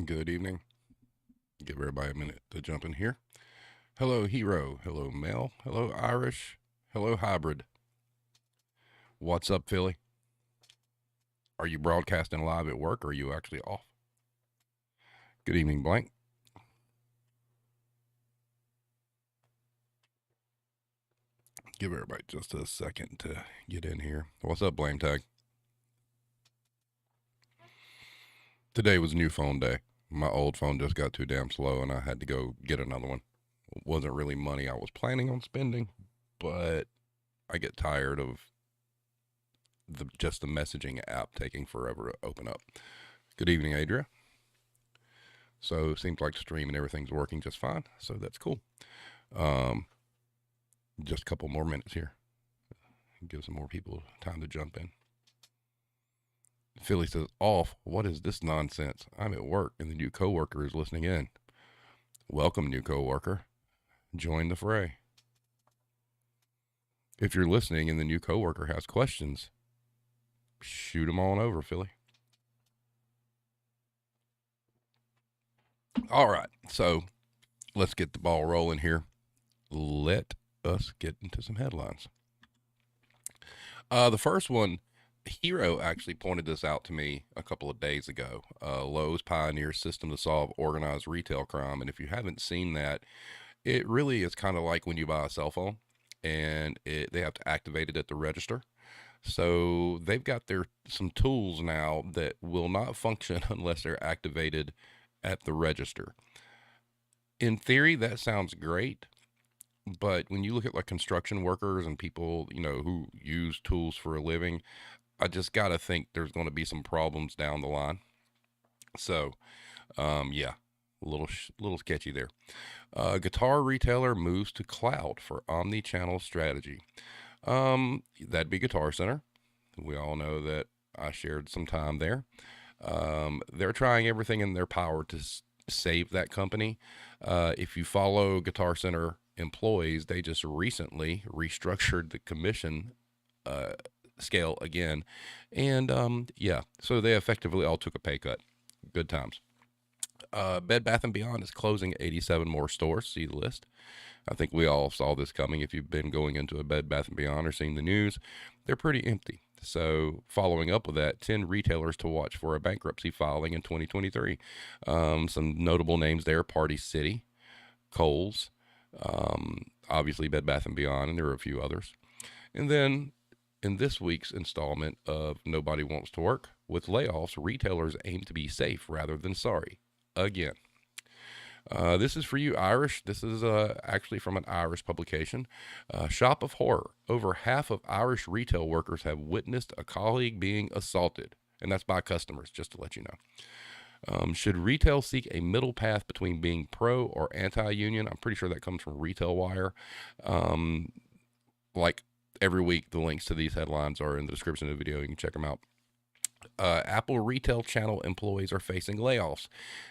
Good evening. Give everybody a minute to jump in here. Hello, Hero. Hello, Mel. Hello, Irish. Hello, Hybrid. What's up, Philly? Are you broadcasting live at work or are you actually off? Good evening, Blank. Give everybody just a second to get in here. What's up, Blame Tag? Today was new phone day. My old phone just got too damn slow and I had to go get another one. It wasn't really money I was planning on spending, but I get tired of just the messaging app taking forever to open up. Good evening, Adria. So it seems like the stream and everything's working just fine. So that's cool. Just a couple more minutes here. Give some more people time to jump in. Philly says, off. What is this nonsense? I'm at work and the new coworker is listening in. Welcome, new coworker. Join the fray. If you're listening and the new coworker has questions, shoot them on over, Philly. All right, so let's get the ball rolling here. Let us get into some headlines. The first one, Hero actually pointed this out to me a couple of days ago. Lowe's pioneers system to solve organized retail crime. And if you haven't seen that, it really is kind of like when you buy a cell phone and they have to activate it at the register. So they've got some tools now that will not function unless they're activated at the register. In theory, that sounds great. But when you look at like construction workers and people, who use tools for a living, I just got to think there's going to be some problems down the line. So, yeah, a little sketchy there. Guitar retailer moves to cloud for omni-channel strategy. That'd be Guitar Center. We all know that I shared some time there. They're trying everything in their power to save that company. If you follow Guitar Center employees, they just recently restructured the commission scale again. And yeah, so they effectively all took a pay cut. Good times. Bed Bath & Beyond is closing 87 more stores. See the list. I think we all saw this coming. If you've been going into a Bed Bath & Beyond or seen the news, they're pretty empty. So following up with that, 10 retailers to watch for a bankruptcy filing in 2023. Some notable names there: Party City, Kohl's, obviously Bed Bath & Beyond, and there are a few others. And then in this week's installment of Nobody Wants to Work, with layoffs, retailers aim to be safe rather than sorry. Again. This is for you, Irish. This is actually from an Irish publication. Shop of horror. Over half of Irish retail workers have witnessed a colleague being assaulted. And that's by customers, just to let you know. Should retail seek a middle path between being pro or anti-union? I'm pretty sure that comes from Retail Wire. Like every week, the links to these headlines are in the description of the video. You can check them out. Apple retail channel employees are facing layoffs.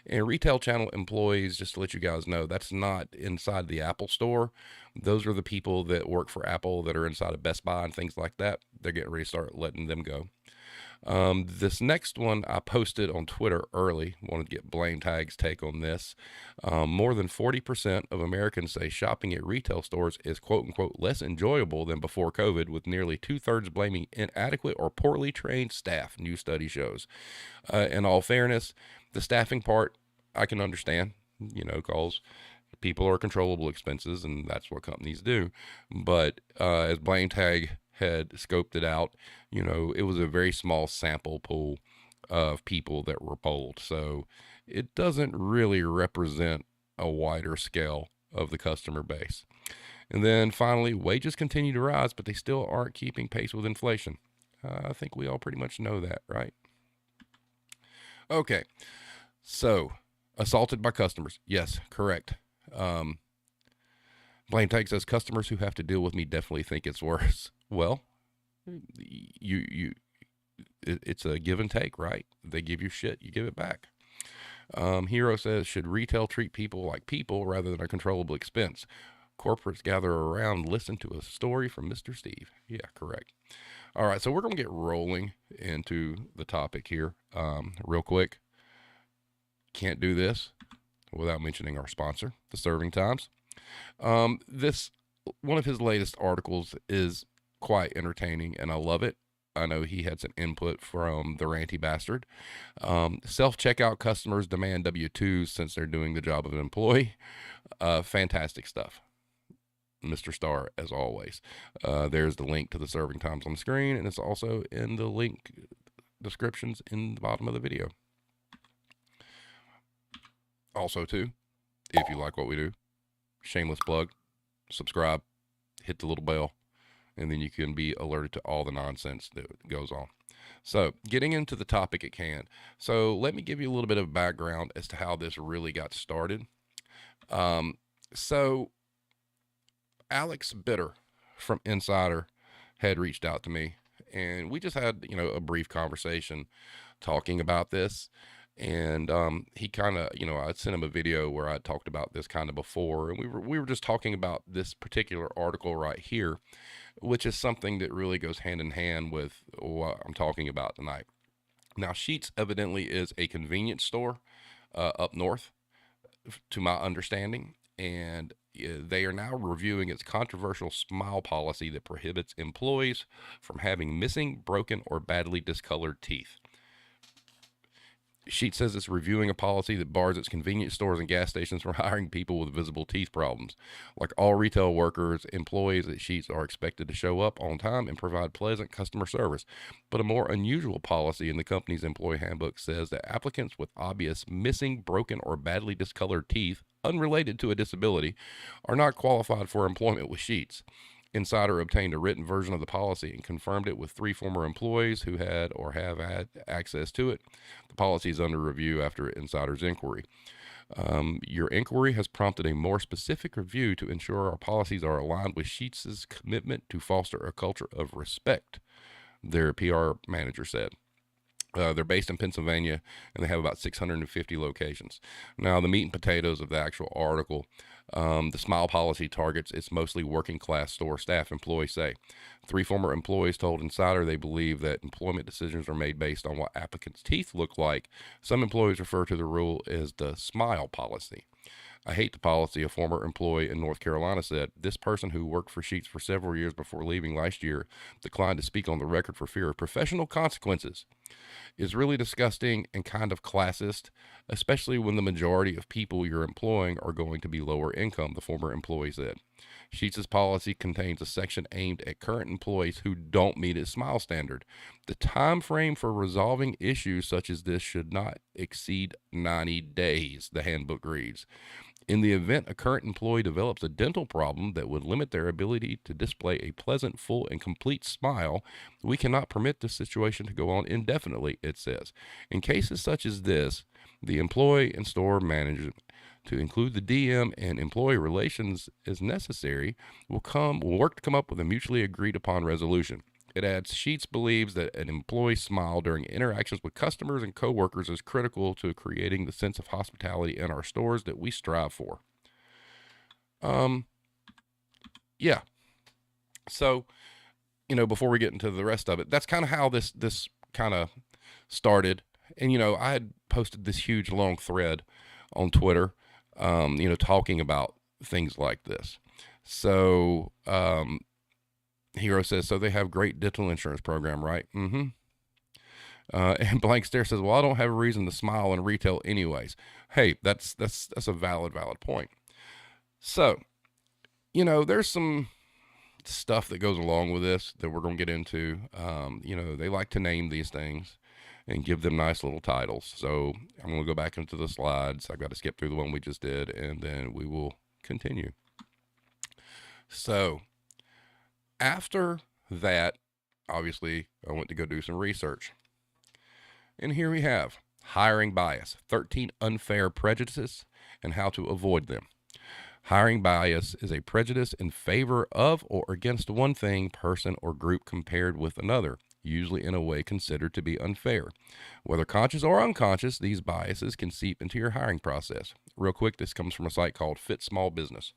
And retail channel employees, just to let you guys know, that's not inside the Apple store. Those are the people that work for Apple that are inside of Best Buy and things like that. They're getting ready to start letting them go. This next one I posted on Twitter early. Wanted to get Blame Tag's take on this. More than 40% of Americans say shopping at retail stores is quote unquote less enjoyable than before COVID, with nearly 2/3 blaming inadequate or poorly trained staff, new study shows. In all fairness, the staffing part I can understand, because people are controllable expenses and that's what companies do. But as Blame Tag had scoped it out, it was a very small sample pool of people that were polled. So it doesn't really represent a wider scale of the customer base. And then finally, wages continue to rise, but they still aren't keeping pace with inflation. I think we all pretty much know that, right? Okay, so assaulted by customers. Yes, correct. Blame Tag says customers who have to deal with me definitely think it's worse. Well, it's a give and take, right? They give you shit, you give it back. Hero says, should retail treat people like people rather than a controllable expense? Corporates gather around, listen to a story from Mr. Steve. Yeah, correct. All right, so we're going to get rolling into the topic here real quick. can't do this without mentioning our sponsor, The Serving Times. This one of his latest articles is quite entertaining, and I love it. I know he had some input from the ranty bastard. Self-checkout customers demand W-2s since they're doing the job of an employee. Fantastic stuff, Mr. Starr, as always. There's the link to the Serving Times on the screen, and it's also in the link descriptions in the bottom of the video. Also, too, if you like what we do, shameless plug, subscribe, hit the little bell, and then you can be alerted to all the nonsense that goes on. So, getting into the topic at hand. So, let me give you a little bit of background as to how this really got started. So, Alex Bitter from Insider had reached out to me, and we just had, a brief conversation talking about this. And he kind of, I sent him a video where I talked about this kind of before, and we were just talking about this particular article right here, which is something that really goes hand in hand with what I'm talking about tonight. Now, Sheetz evidently is a convenience store up north, to my understanding, and they are now reviewing its controversial smile policy that prohibits employees from having missing, broken, or badly discolored teeth. Sheetz says it's reviewing a policy that bars its convenience stores and gas stations from hiring people with visible teeth problems. Like all retail workers, employees at Sheetz are expected to show up on time and provide pleasant customer service. But a more unusual policy in the company's employee handbook says that applicants with obvious missing, broken, or badly discolored teeth, unrelated to a disability, are not qualified for employment with Sheetz. Insider obtained a written version of the policy and confirmed it with 3 former employees who had or have had access to it. The policy is under review after Insider's inquiry. Your inquiry has prompted a more specific review to ensure our policies are aligned with Sheetz's commitment to foster a culture of respect, their PR manager said. They're based in Pennsylvania, and they have about 650 locations. Now, the meat and potatoes of the actual article, the smile policy targets its mostly working-class store staff, employees say. 3 former employees told Insider they believe that employment decisions are made based on what applicants' teeth look like. Some employees refer to the rule as the smile policy. I hate the policy, a former employee in North Carolina said. This person, who worked for Sheetz for several years before leaving last year, declined to speak on the record for fear of professional consequences. Is really disgusting and kind of classist, especially when the majority of people you're employing are going to be lower income, the former employee said. Sheetz's policy contains a section aimed at current employees who don't meet its smile standard. The time frame for resolving issues such as this should not exceed 90 days, the handbook reads. In the event a current employee develops a dental problem that would limit their ability to display a pleasant, full, and complete smile, we cannot permit this situation to go on indefinitely, it says. In cases such as this, the employee and store manager, to include the DM and employee relations as necessary, will work to come up with a mutually agreed upon resolution. It adds, Sheetz believes that an employee's smile during interactions with customers and coworkers is critical to creating the sense of hospitality in our stores that we strive for. Yeah. So, before we get into the rest of it, that's kind of how this kind of started. And, I had posted this huge long thread on Twitter, talking about things like this. So, Hero says, so they have great dental insurance program, right? Mm-hmm. And Blank Stare says, well, I don't have a reason to smile in retail anyways. Hey, that's a valid point. So, there's some stuff that goes along with this that we're going to get into. They like to name these things and give them nice little titles. So I'm going to go back into the slides. I've got to skip through the one we just did, and then we will continue. So after that, obviously, I went to go do some research. And here we have hiring bias, 13 unfair prejudices and how to avoid them. Hiring bias is a prejudice in favor of or against one thing, person, or group compared with another, usually in a way considered to be unfair. Whether conscious or unconscious, these biases can seep into your hiring process. Real quick, this comes from a site called Fit Small Business.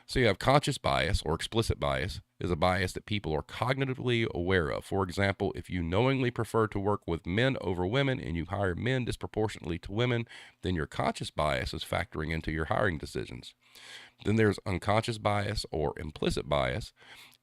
So you have conscious bias or explicit bias is a bias that people are cognitively aware of. For example, if you knowingly prefer to work with men over women and you hire men disproportionately to women, then your conscious bias is factoring into your hiring decisions. Then there's unconscious bias or implicit bias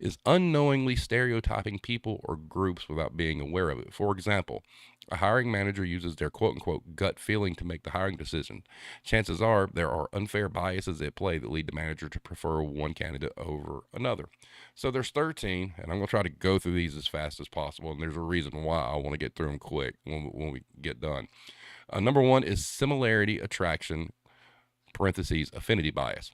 is unknowingly stereotyping people or groups without being aware of it. For example, a hiring manager uses their quote unquote gut feeling to make the hiring decision. Chances are there are unfair biases at play that lead the manager to prefer one candidate over another. So there's 13, and I'm going to try to go through these as fast as possible, and there's a reason why I want to get through them quick when we get done. Number one is similarity attraction, parentheses, affinity bias.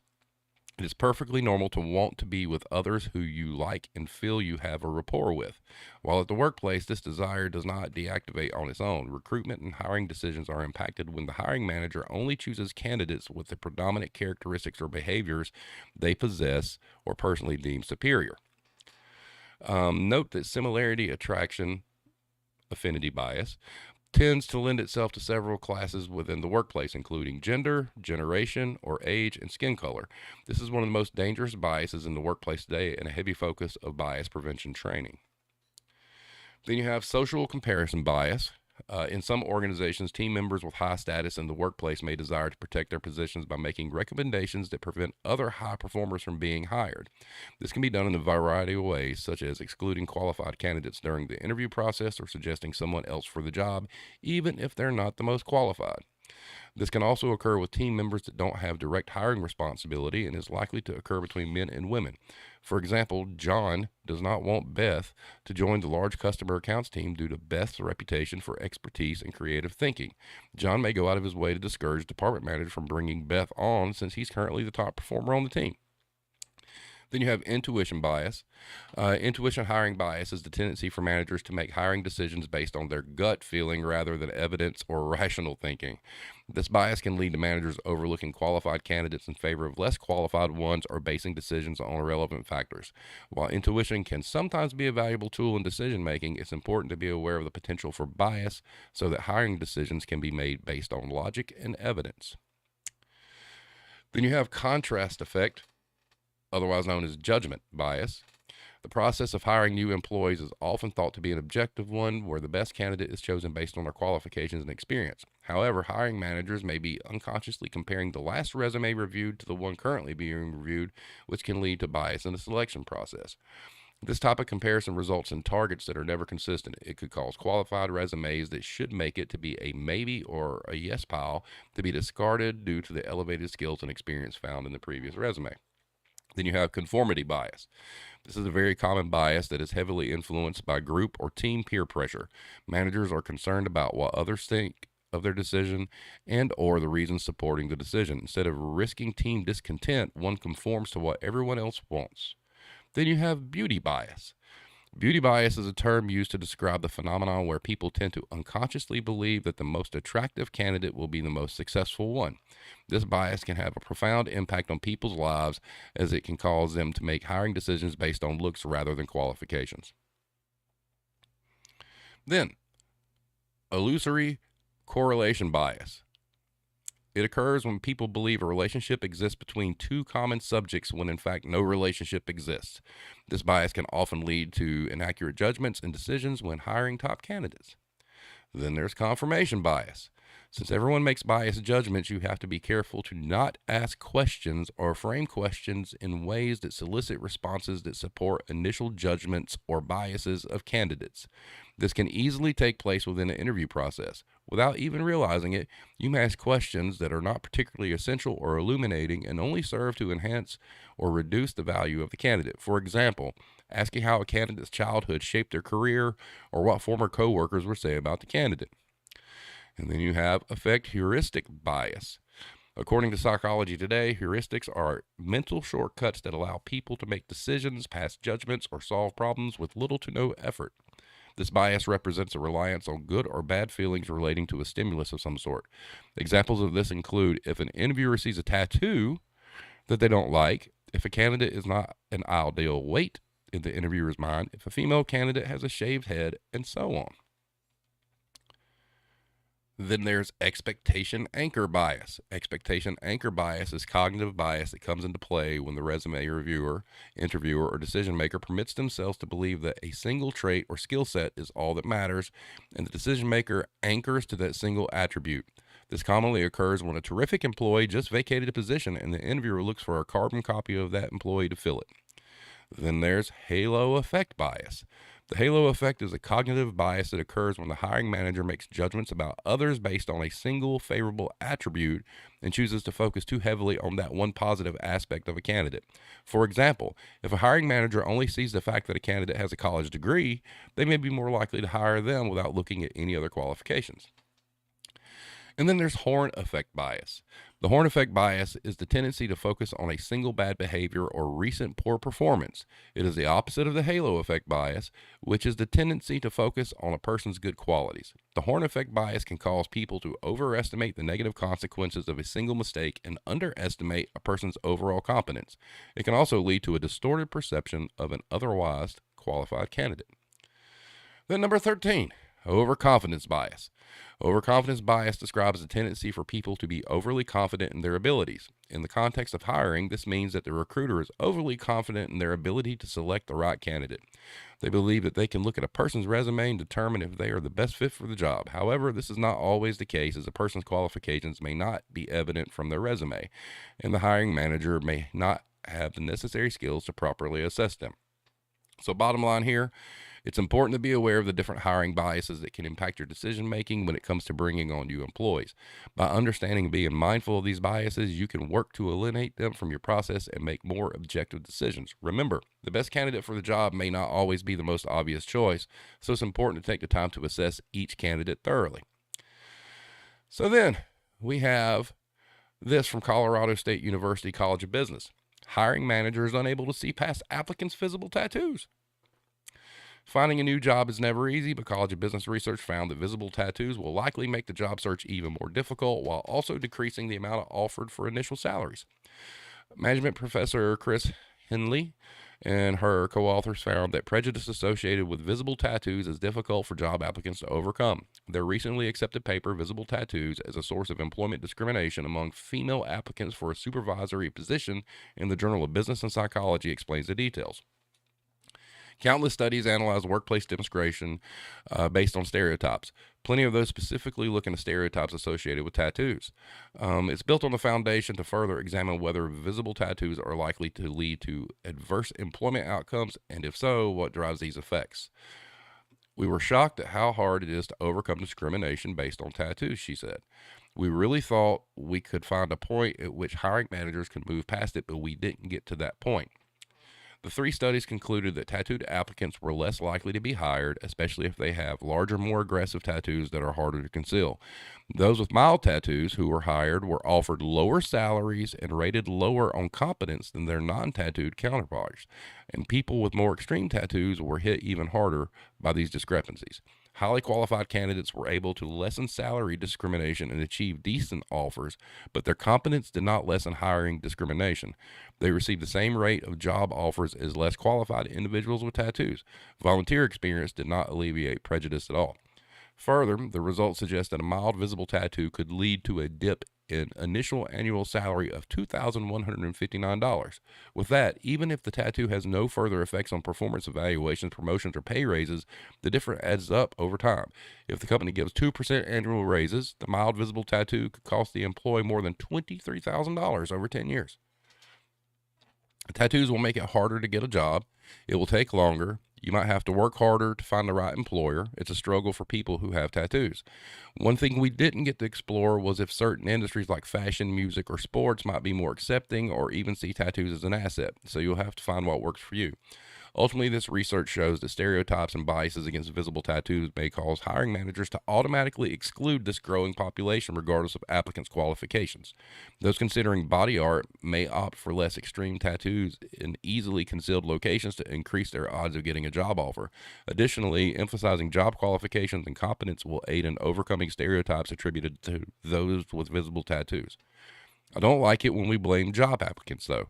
It is perfectly normal to want to be with others who you like and feel you have a rapport with. While at the workplace, this desire does not deactivate on its own. Recruitment and hiring decisions are impacted when the hiring manager only chooses candidates with the predominant characteristics or behaviors they possess or personally deem superior. Note that similarity attraction, affinity bias, tends to lend itself to several classes within the workplace, including gender, generation, or age, and skin color. This is one of the most dangerous biases in the workplace today and a heavy focus of bias prevention training. Then you have social comparison bias. In some organizations, team members with high status in the workplace may desire to protect their positions by making recommendations that prevent other high performers from being hired. This can be done in a variety of ways, such as excluding qualified candidates during the interview process or suggesting someone else for the job, even if they're not the most qualified. This can also occur with team members that don't have direct hiring responsibility and is likely to occur between men and women. For example, John does not want Beth to join the large customer accounts team due to Beth's reputation for expertise and creative thinking. John may go out of his way to discourage department managers from bringing Beth on since he's currently the top performer on the team. Then you have intuition bias. Intuition hiring bias is the tendency for managers to make hiring decisions based on their gut feeling rather than evidence or rational thinking. This bias can lead to managers overlooking qualified candidates in favor of less qualified ones or basing decisions on irrelevant factors. While intuition can sometimes be a valuable tool in decision making, it's important to be aware of the potential for bias so that hiring decisions can be made based on logic and evidence. Then you have contrast effect, otherwise known as judgment bias. The process of hiring new employees is often thought to be an objective one where the best candidate is chosen based on their qualifications and experience. However, hiring managers may be unconsciously comparing the last resume reviewed to the one currently being reviewed, which can lead to bias in the selection process. This type of comparison results in targets that are never consistent. It could cause qualified resumes that should make it to be a maybe or a yes pile to be discarded due to the elevated skills and experience found in the previous resume. Then you have conformity bias. This is a very common bias that is heavily influenced by group or team peer pressure. Managers are concerned about what others think of their decision and or the reasons supporting the decision. Instead of risking team discontent, one conforms to what everyone else wants. Then you have beauty bias. Beauty bias is a term used to describe the phenomenon where people tend to unconsciously believe that the most attractive candidate will be the most successful one. This bias can have a profound impact on people's lives as it can cause them to make hiring decisions based on looks rather than qualifications. Then, illusory correlation bias. It occurs when people believe a relationship exists between two common subjects when in fact no relationship exists. This bias can often lead to inaccurate judgments and decisions when hiring top candidates. Then there's confirmation bias. Since everyone makes biased judgments, you have to be careful to not ask questions or frame questions in ways that solicit responses that support initial judgments or biases of candidates. This can easily take place within the interview process. Without even realizing it, you may ask questions that are not particularly essential or illuminating and only serve to enhance or reduce the value of the candidate. For example, asking how a candidate's childhood shaped their career or what former coworkers would say about the candidate. And then you have affect heuristic bias. According to Psychology Today, heuristics are mental shortcuts that allow people to make decisions, pass judgments, or solve problems with little to no effort. This bias represents a reliance on good or bad feelings relating to a stimulus of some sort. Examples of this include if an interviewer sees a tattoo that they don't like, if a candidate is not an ideal weight in the interviewer's mind, if a female candidate has a shaved head, and so on. Then there's expectation anchor bias. Expectation anchor bias is cognitive bias that comes into play when the resume reviewer, interviewer, or decision maker permits themselves to believe that a single trait or skill set is all that matters, and the decision maker anchors to that single attribute. This commonly occurs when a terrific employee just vacated a position and the interviewer looks for a carbon copy of that employee to fill it. Then there's halo effect bias. The halo effect is a cognitive bias that occurs when the hiring manager makes judgments about others based on a single favorable attribute and chooses to focus too heavily on that one positive aspect of a candidate. For example, if a hiring manager only sees the fact that a candidate has a college degree, they may be more likely to hire them without looking at any other qualifications. And then there's horn effect bias. The horn effect bias is the tendency to focus on a single bad behavior or recent poor performance. It is the opposite of the halo effect bias, which is the tendency to focus on a person's good qualities. The horn effect bias can cause people to overestimate the negative consequences of a single mistake and underestimate a person's overall competence. It can also lead to a distorted perception of an otherwise qualified candidate. Then number 13, overconfidence bias. Overconfidence bias describes a tendency for people to be overly confident in their abilities. In the context of hiring, this means that the recruiter is overly confident in their ability to select the right candidate. They believe that they can look at a person's resume and determine if they are the best fit for the job. However, this is not always the case, as a person's qualifications may not be evident from their resume, and the hiring manager may not have the necessary skills to properly assess them. So bottom line here, it's important to be aware of the different hiring biases that can impact your decision making when it comes to bringing on new employees. By understanding and being mindful of these biases, you can work to eliminate them from your process and make more objective decisions. Remember, the best candidate for the job may not always be the most obvious choice, so it's important to take the time to assess each candidate thoroughly. So then we have this from Colorado State University College of Business. Hiring managers unable to see past applicants' visible tattoos. Finding a new job is never easy, but College of Business research found that visible tattoos will likely make the job search even more difficult while also decreasing the amount offered for initial salaries. Management professor Chris Henley and her co-authors found that prejudice associated with visible tattoos is difficult for job applicants to overcome. Their recently accepted paper, Visible Tattoos as a Source of Employment Discrimination Among Female Applicants for a Supervisory Position in the Journal of Business and Psychology, explains the details. Countless studies analyze workplace discrimination based on stereotypes. Plenty of those specifically look into stereotypes associated with tattoos. It's built on the foundation to further examine whether visible tattoos are likely to lead to adverse employment outcomes, and if so, what drives these effects. We were shocked at how hard it is to overcome discrimination based on tattoos, she said. We really thought we could find a point at which hiring managers could move past it, but we didn't get to that point. The 3 studies concluded that tattooed applicants were less likely to be hired, especially if they have larger, more aggressive tattoos that are harder to conceal. Those with mild tattoos who were hired were offered lower salaries and rated lower on competence than their non-tattooed counterparts. And people with more extreme tattoos were hit even harder by these discrepancies. Highly qualified candidates were able to lessen salary discrimination and achieve decent offers, but their competence did not lessen hiring discrimination. They received the same rate of job offers as less qualified individuals with tattoos. Volunteer experience did not alleviate prejudice at all. Further, the results suggest that a mild visible tattoo could lead to a dip in initial annual salary of $2,159. With that, even if the tattoo has no further effects on performance evaluations, promotions, or pay raises, the difference adds up over time. If the company gives 2% annual raises, the mild visible tattoo could cost the employee more than $23,000 over 10 years. Tattoos will make it harder to get a job. It will take longer. You might have to work harder to find the right employer. It's a struggle for people who have tattoos. One thing we didn't get to explore was if certain industries like fashion, music, or sports might be more accepting or even see tattoos as an asset. So you'll have to find what works for you. Ultimately, this research shows that stereotypes and biases against visible tattoos may cause hiring managers to automatically exclude this growing population regardless of applicants' qualifications. Those considering body art may opt for less extreme tattoos in easily concealed locations to increase their odds of getting a job offer. Additionally, emphasizing job qualifications and competence will aid in overcoming stereotypes attributed to those with visible tattoos. I don't like it when we blame job applicants, though.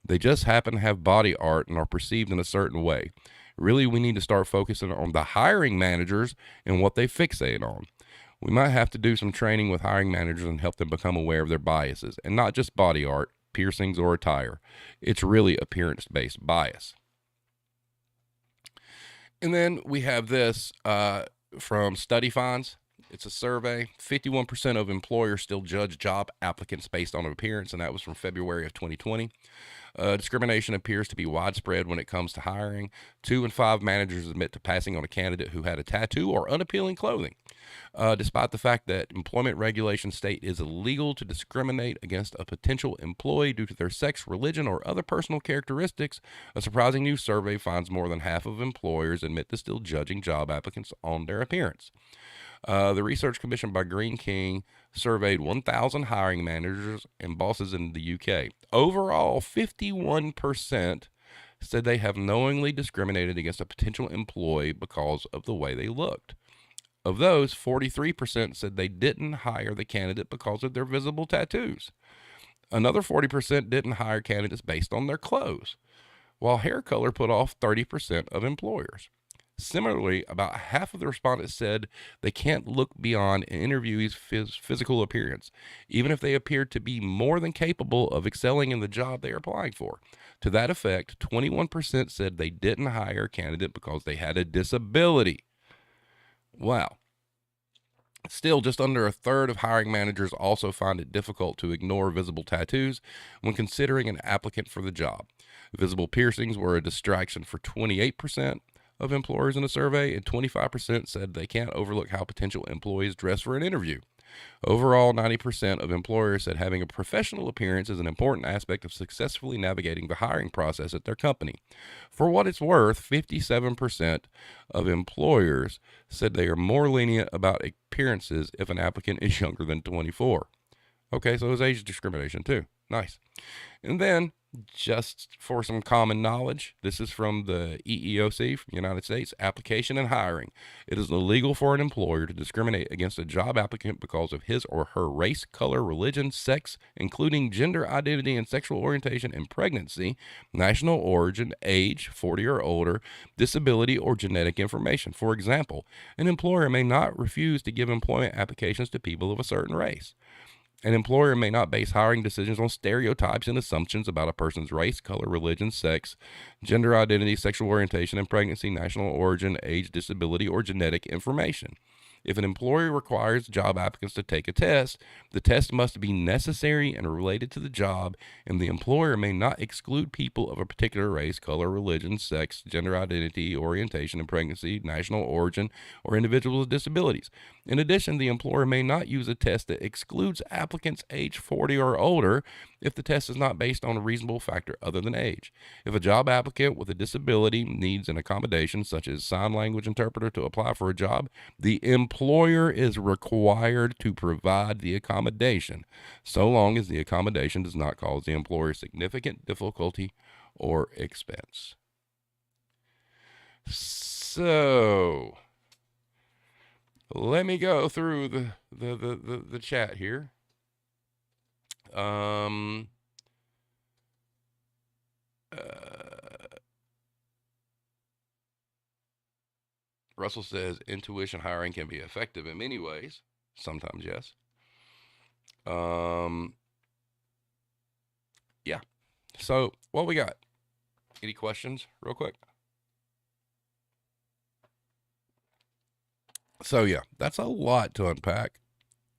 They just happen to have body art and are perceived in a certain way. Really, we need to start focusing on the hiring managers and what they fixate on. We might have to do some training with hiring managers and help them become aware of their biases, and not just body art, piercings, or attire. It's really appearance-based bias. And then we have this from Study Finds. It's a survey. 51% of employers still judge job applicants based on appearance, and that was from February of 2020. Discrimination appears to be widespread when it comes to hiring. 2 in 5 managers admit to passing on a candidate who had a tattoo or unappealing clothing. Despite the fact that employment regulations state it is illegal to discriminate against a potential employee due to their sex, religion, or other personal characteristics, a surprising new survey finds more than half of employers admit to still judging job applicants on their appearance. The research commissioned by Green King surveyed 1,000 hiring managers and bosses in the UK. Overall, 51% said they have knowingly discriminated against a potential employee because of the way they looked. Of those, 43% said they didn't hire the candidate because of their visible tattoos. Another 40% didn't hire candidates based on their clothes, while hair color put off 30% of employers. Similarly, about half of the respondents said they can't look beyond an interviewee's physical appearance, even if they appear to be more than capable of excelling in the job they are applying for. To that effect, 21% said they didn't hire a candidate because they had a disability. Wow. Still, just under a third of hiring managers also find it difficult to ignore visible tattoos when considering an applicant for the job. Visible piercings were a distraction for 28% of employers in a survey, and 25% said they can't overlook how potential employees dress for an interview. Overall, 90% of employers said having a professional appearance is an important aspect of successfully navigating the hiring process at their company. For what it's worth, 57% of employers said they are more lenient about appearances if an applicant is younger than 24. Okay, so it's age discrimination too. Nice. And then, just for some common knowledge, this is from the EEOC, from the United States, application and hiring. It is illegal for an employer to discriminate against a job applicant because of his or her race, color, religion, sex, including gender identity and sexual orientation and pregnancy, national origin, age, 40 or older, disability, or genetic information. For example, an employer may not refuse to give employment applications to people of a certain race. An employer may not base hiring decisions on stereotypes and assumptions about a person's race, color, religion, sex, gender identity, sexual orientation, and pregnancy, national origin, age, disability, or genetic information. If an employer requires job applicants to take a test, the test must be necessary and related to the job, and the employer may not exclude people of a particular race, color, religion, sex, gender identity, orientation, and pregnancy, national origin, or individuals with disabilities. In addition, the employer may not use a test that excludes applicants age 40 or older if the test is not based on a reasonable factor other than age. If a job applicant with a disability needs an accommodation, such as sign language interpreter, to apply for a job, the employer is required to provide the accommodation, so long as the accommodation does not cause the employer significant difficulty or expense. So, let me go through the chat here. Russell says intuition hiring can be effective in many ways. Sometimes, yes. Yeah. So, what we got? Any questions, real quick? So, yeah, that's a lot to unpack.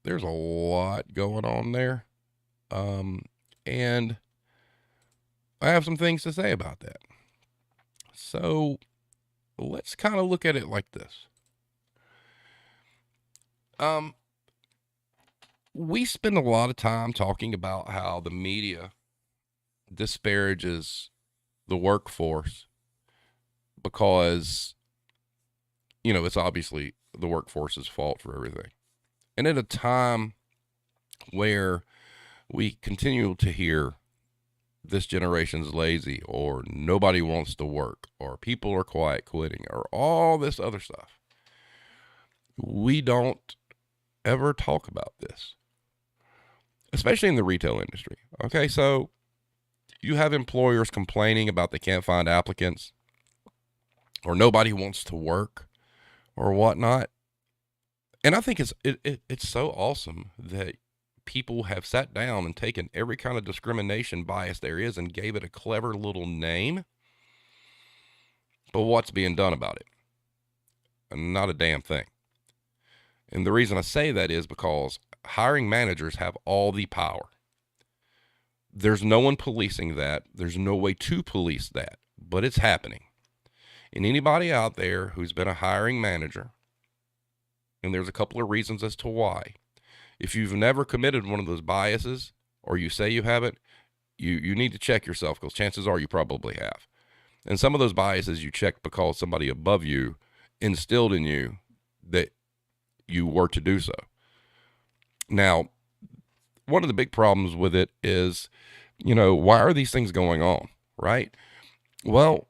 There's a lot going on there. And I have some things to say about that. So, let's kind of look at it like this. We spend a lot of time talking about how the media disparages the workforce because, it's obviously the workforce's fault for everything. And at a time where we continue to hear this generation's lazy, or nobody wants to work, or people are quiet quitting, or all this other stuff, we don't ever talk about this, especially in the retail industry. Okay, so you have employers complaining about they can't find applicants, or nobody wants to work, or whatnot. And I think it's so awesome that people have sat down and taken every kind of discrimination bias there is and gave it a clever little name. But what's being done about it? Not a damn thing. And the reason I say that is because hiring managers have all the power. There's no one policing that. There's no way to police that, but it's happening. And anybody out there who's been a hiring manager, and there's a couple of reasons as to why. If you've never committed one of those biases, or you say you haven't, you need to check yourself, because chances are you probably have. And some of those biases you checked because somebody above you instilled in you that you were to do so. Now, one of the big problems with it is, why are these things going on, right? Well,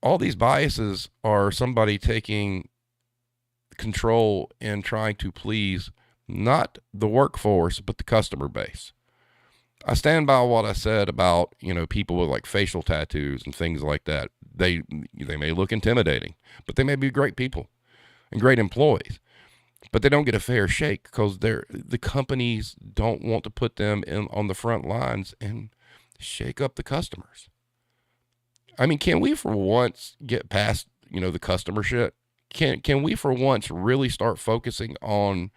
all these biases are somebody taking control and trying to please not the workforce, but the customer base. I stand by what I said about, people with like facial tattoos and things like that. They may look intimidating, but they may be great people and great employees, but they don't get a fair shake because the companies don't want to put them on the front lines and shake up the customers. I mean, can we for once get past, the customer shit? Can we for once really start focusing on,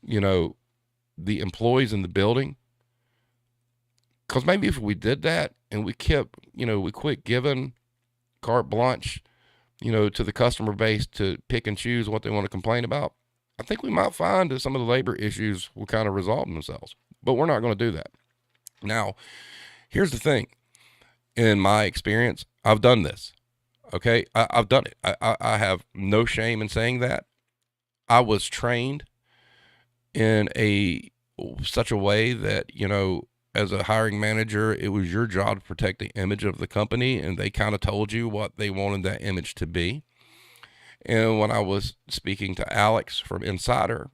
the employees in the building? Because maybe if we did that and we kept, we quit giving carte blanche, to the customer base to pick and choose what they want to complain about, I think we might find that some of the labor issues will kind of resolve themselves. But we're not going to do that. Now, here's the thing. In my experience, I've done this. Okay, I've done it. I have no shame in saying that. I was trained in such a way that, as a hiring manager, it was your job to protect the image of the company, and they kind of told you what they wanted that image to be. And when I was speaking to Alex from Insider,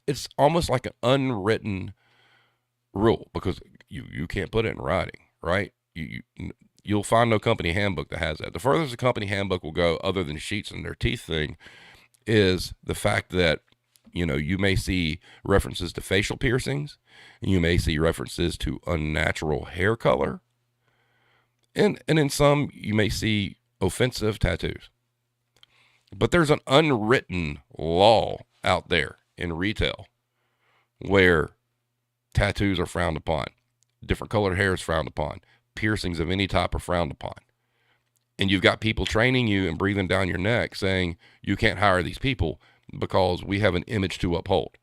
it's almost like an unwritten rule, because you can't put it in writing, right? You'll find no company handbook that has that. The furthest a company handbook will go, other than sheets and their teeth thing, is the fact that, you may see references to facial piercings, and you may see references to unnatural hair color, and in some, you may see offensive tattoos. But there's an unwritten law out there in retail where tattoos are frowned upon, different colored hair is frowned upon, piercings of any type are frowned upon. And you've got people training you and breathing down your neck saying you can't hire these people because we have an image to uphold.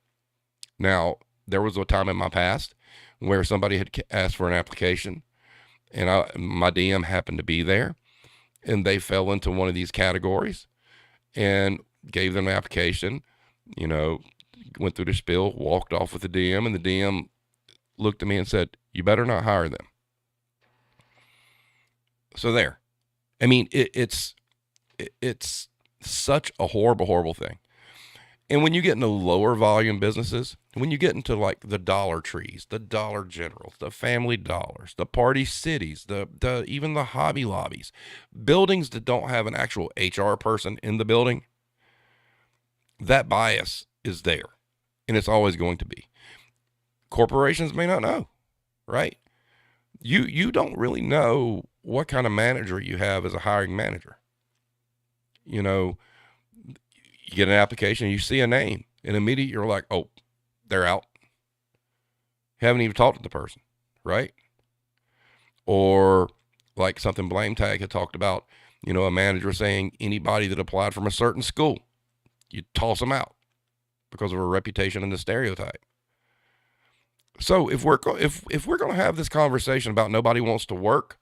Now, there was a time in my past where somebody had asked for an application, and my DM happened to be there, and they fell into one of these categories, and gave them an application, went through the spiel, walked off with the DM, and the DM looked at me and said, "You better not hire them." So there. I mean, it's such a horrible, horrible thing. And when you get into lower volume businesses, when you get into like the Dollar Trees, the Dollar Generals, the Family Dollars, the Party Cities, even the Hobby Lobbies, buildings that don't have an actual HR person in the building, that bias is there, and it's always going to be. Corporations may not know, right? You don't really know what kind of manager you have as a hiring manager. You get an application, you see a name, and immediately you're like, oh, they're out. Haven't even talked to the person, right? Or like something Blame Tag had talked about, a manager saying anybody that applied from a certain school, you toss them out because of a reputation and a stereotype. So if we're going to have this conversation about nobody wants to work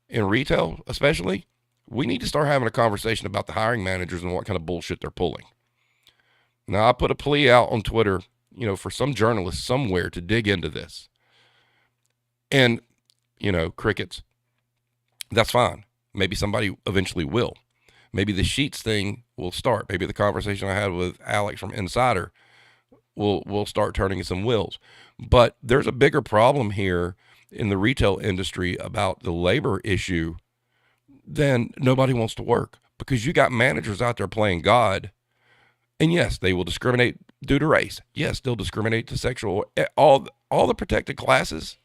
in retail, especially, we need to start having a conversation about the hiring managers and what kind of bullshit they're pulling. Now, I put a plea out on Twitter, for some journalist somewhere to dig into this. And, crickets, that's fine. Maybe somebody eventually will. Maybe the sheets thing will start. Maybe the conversation I had with Alex from Insider will start turning some wheels. But there's a bigger problem here in the retail industry about the labor issue than nobody wants to work, because you got managers out there playing God And yes, they will discriminate due to race. Yes, they'll discriminate to sexual, all the protected classes.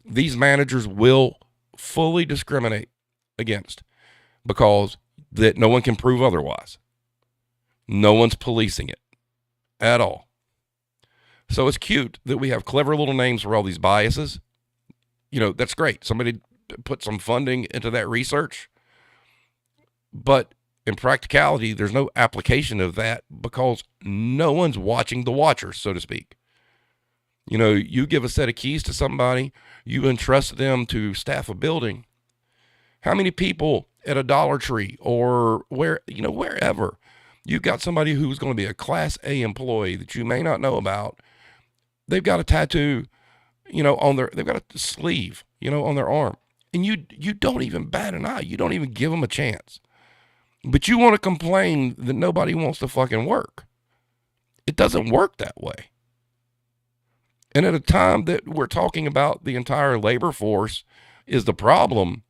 These managers will fully discriminate against because that no one can prove otherwise. No one's policing it at all. So it's cute that we have clever little names for all these biases. That's great. Somebody put some funding into that research. But in practicality, there's no application of that because no one's watching the watchers, so to speak. You give a set of keys to somebody, you entrust them to staff a building. How many people at a Dollar Tree or wherever, you've got somebody who's going to be a Class A employee that you may not know about. They've got a tattoo, they've got a sleeve, on their arm. And you don't even bat an eye. You don't even give them a chance. But you want to complain that nobody wants to fucking work. It doesn't work that way. And at a time that we're talking about the entire labor force is the problem,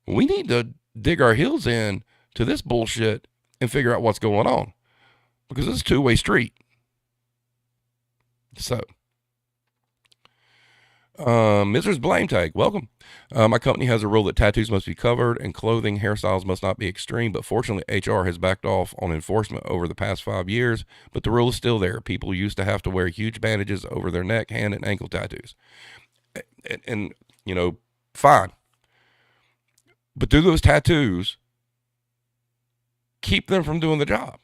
we need to dig our heels in to this bullshit and figure out what's going on. Because it's a two-way street. So, Mrs. Blame Tag, welcome. My company has a rule that tattoos must be covered and clothing hairstyles must not be extreme, but fortunately HR has backed off on enforcement over the past 5 years, but the rule is still there. People used to have to wear huge bandages over their neck, hand, and ankle tattoos. And fine. But do those tattoos keep them from doing the job?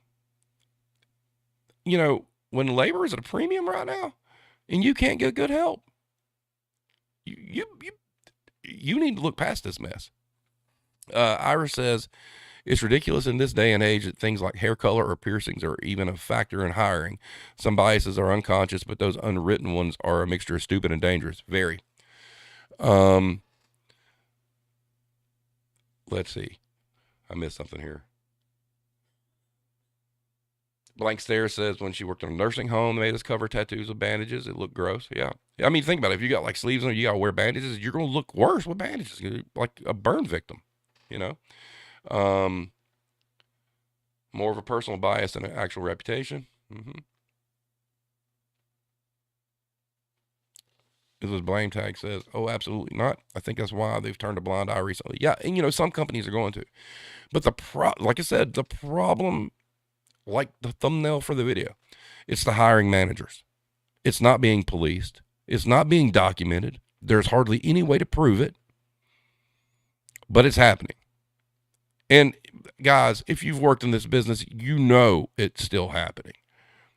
When labor is at a premium right now and you can't get good help, you need to look past this mess. Ira says, it's ridiculous in this day and age that things like hair color or piercings are even a factor in hiring. Some biases are unconscious, but those unwritten ones are a mixture of stupid and dangerous. Very. Let's see. I missed something here. Blank Stare says when she worked in a nursing home, they made us cover tattoos with bandages. It looked gross. Yeah. I mean, think about it. If you got like sleeves on, you got to wear bandages. You're going to look worse with bandages, like a burn victim, More of a personal bias than an actual reputation. This was Blame Tag says, oh, absolutely not. I think that's why they've turned a blind eye recently. Yeah. And some companies are going to, but like I said, the problem, like the thumbnail for the video, it's the hiring managers. It's not being policed. It's not being documented. There's hardly any way to prove it, but it's happening. And guys, if you've worked in this business, it's still happening.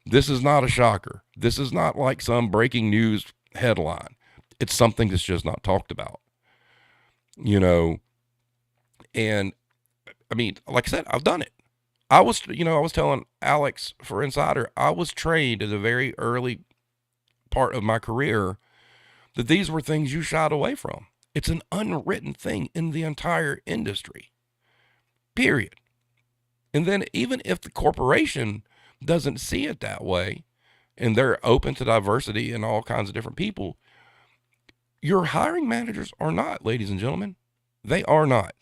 This is not a shocker. This is not like some breaking news headline. It's something that's just not talked about, and I mean, like I said, I've done it. I was telling Alex for Insider, I was trained at a very early part of my career that these were things you shied away from. It's an unwritten thing in the entire industry, period. And then even if the corporation doesn't see it that way and they're open to diversity and all kinds of different people, your hiring managers are not, ladies and gentlemen. They are not.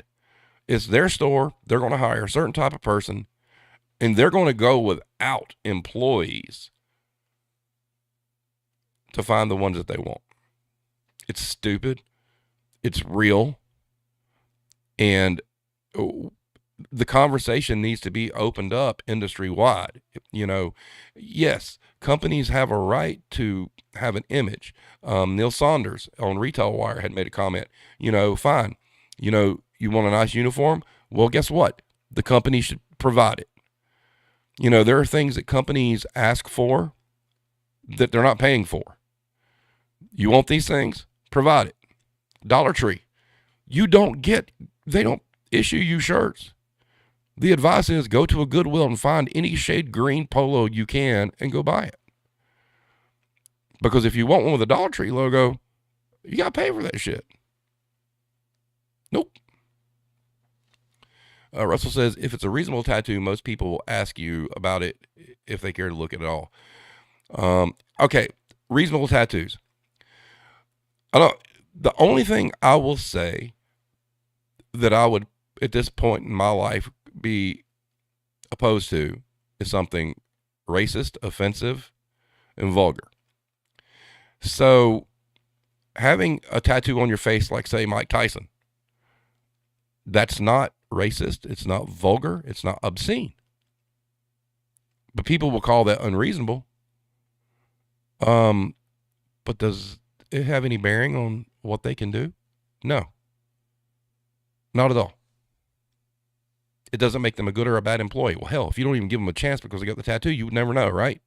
It's their store. They're going to hire a certain type of person, and they're going to go without employees to find the ones that they want. It's stupid. It's real. And the conversation needs to be opened up industry-wide. Yes, companies have a right to have an image. Neil Saunders on Retail Wire had made a comment, fine. You want a nice uniform? Well, guess what? The company should provide it. There are things that companies ask for that they're not paying for. You want these things? Provide it. Dollar Tree. They don't issue you shirts. The advice is go to a Goodwill and find any shade green polo you can and go buy it. Because if you want one with a Dollar Tree logo, you got to pay for that shit. Nope. Russell says, if it's a reasonable tattoo, most people will ask you about it if they care to look at it all. Okay, reasonable tattoos. The only thing I will say that I would, at this point in my life, be opposed to is something racist, offensive, and vulgar. So having a tattoo on your face, like, say, Mike Tyson, that's not racist. It's not vulgar. It's not obscene. But people will call that unreasonable. But does it have any bearing on what they can do? No, not at all. It doesn't make them a good or a bad employee. Well, hell, if you don't even give them a chance because they got the tattoo, you would never know, right?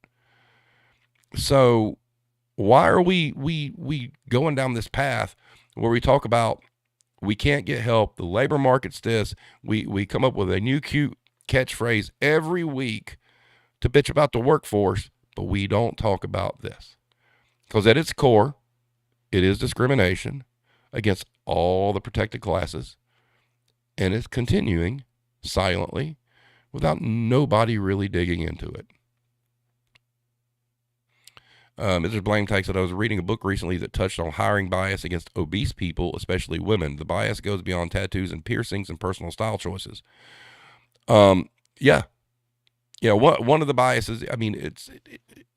So why are we going down this path where we talk about we can't get help, the labor market's this, we come up with a new cute catchphrase every week to bitch about the workforce, but we don't talk about this? Because at its core, it is discrimination against all the protected classes, and it's continuing silently without nobody really digging into it. Mr. Blame takes it. I was reading a book recently that touched on hiring bias against obese people, especially women. The bias goes beyond tattoos and piercings and personal style choices. Yeah. One of the biases, I mean,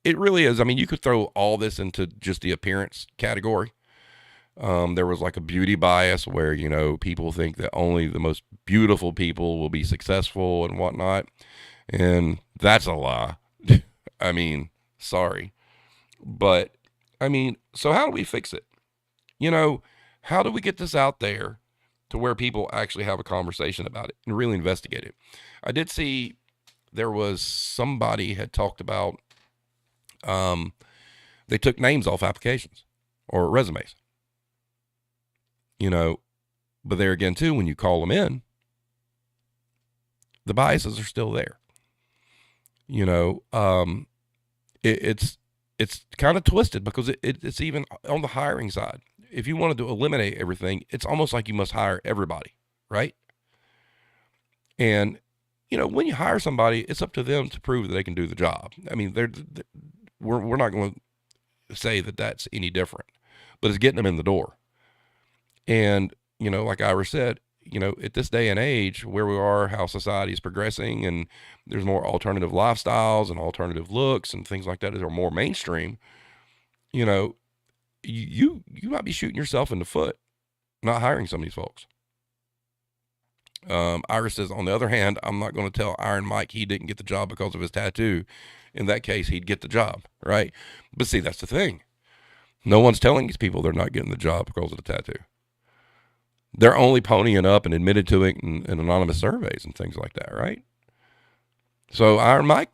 it really is. I mean, you could throw all this into just the appearance category. There was like a beauty bias where, people think that only the most beautiful people will be successful and whatnot. And that's a lie. I mean, sorry. But, so how do we fix it? How do we get this out there to where people actually have a conversation about it and really investigate it? I did see there was somebody had talked about they took names off applications or resumes. But there again, too, when you call them in, the biases are still there. It's kind of twisted because it's even on the hiring side. If you wanted to eliminate everything, it's almost like you must hire everybody, right? And, when you hire somebody, it's up to them to prove that they can do the job. I mean, we're not going to say that that's any different, but it's getting them in the door. And, like Ira said, at this day and age where we are, how society is progressing and there's more alternative lifestyles and alternative looks and things like that that are more mainstream, you might be shooting yourself in the foot not hiring some of these folks. Ira says, on the other hand, I'm not going to tell Iron Mike he didn't get the job because of his tattoo. In that case, he'd get the job, right? But see, that's the thing. No one's telling these people they're not getting the job because of the tattoo. They're only ponying up and admitted to it in anonymous surveys and things like that, right? So Iron Mike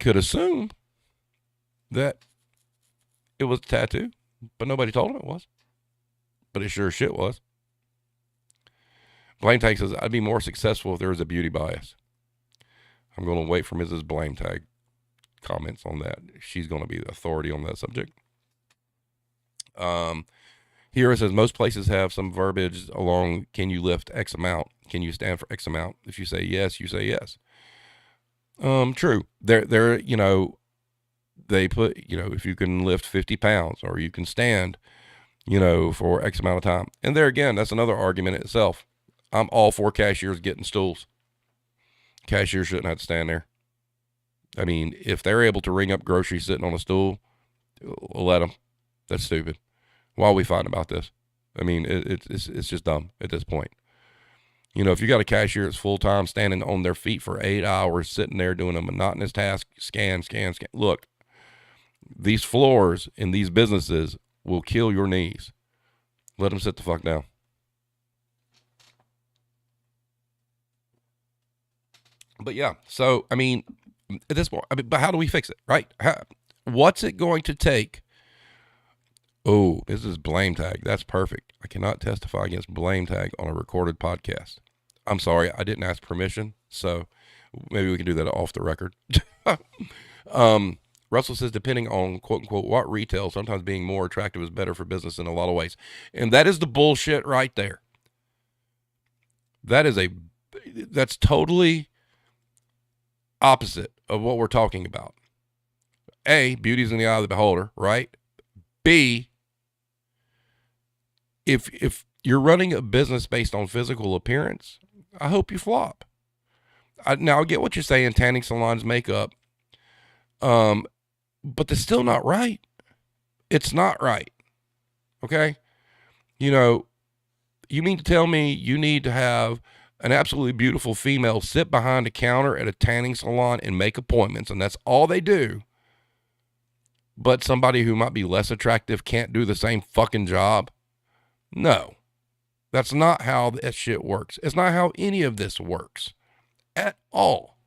could assume that it was a tattoo, but nobody told him it was. But it sure as shit was. Blame Tag says, I'd be more successful if there was a beauty bias. I'm going to wait for Mrs. Blame Tag comments on that. She's going to be the authority on that subject. Here it says, most places have some verbiage along, can you lift X amount? Can you stand for X amount? If you say yes, you say yes. True. They're they put, if you can lift 50 pounds or you can stand, for X amount of time. And there again, that's another argument in itself. I'm all for cashiers getting stools. Cashiers shouldn't have to stand there. I mean, if they're able to ring up groceries sitting on a stool, let them. That's stupid. Why are we fighting about this? I mean, it's just dumb at this point. If you got a cashier that's full-time standing on their feet for 8 hours, sitting there doing a monotonous task, scan. Look, these floors in these businesses will kill your knees. Let them sit the fuck down. But yeah, so, at this point, but how do we fix it, right? What's it going to take? Oh, this is Blame Tag. That's perfect. I cannot testify against Blame Tag on a recorded podcast. I'm sorry, I didn't ask permission, so maybe we can do that off the record. Russell says, depending on, quote unquote, what retail, sometimes being more attractive is better for business in a lot of ways. And that is the bullshit right there. That's totally opposite of what we're talking about. A, beauty's in the eye of the beholder, right? B, if you're running a business based on physical appearance, I hope you flop. Now I get what you're saying, tanning salons, makeup, but that's still not right. It's not right. Okay, you know, you mean to tell me you need to have an absolutely beautiful female sit behind a counter at a tanning salon and make appointments, and that's all they do, but somebody who might be less attractive can't do the same fucking job? No, that's not how that shit works. It's not how any of this works at all.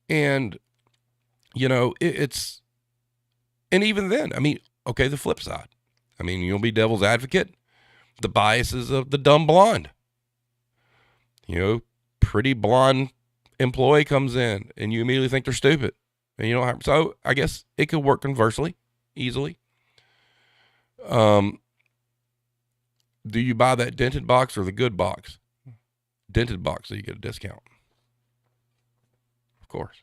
And, it's, and even then, I mean, okay, the flip side. I mean, you'll be devil's advocate. The biases of the dumb blonde. Pretty blonde employee comes in and you immediately think they're stupid. And you don't have, so I guess it could work conversely, easily. Do you buy that dented box or the good box? Dented box, so you get a discount. Of course.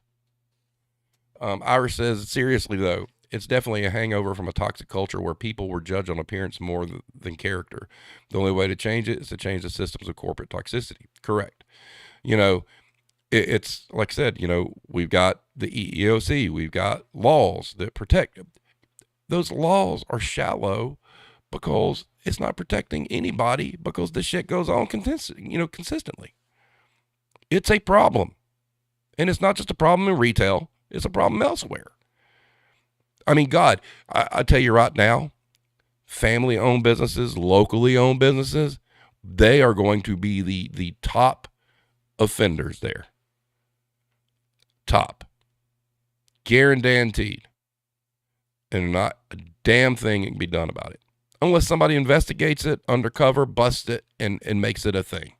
Iris says, seriously though, it's definitely a hangover from a toxic culture where people were judged on appearance more than character. The only way to change it is to change the systems of corporate toxicity. Correct. It's like I said, we've got the EEOC, we've got laws that protect. Those laws are shallow because it's not protecting anybody because this shit goes on consistently. It's a problem. And it's not just a problem in retail, it's a problem elsewhere. I mean, God, I tell you right now, family-owned businesses, locally owned businesses, they are going to be the top offenders there. Top. Guaranteed. And not a damn thing can be done about it. Unless somebody investigates it, undercover, busts it, and makes it a thing.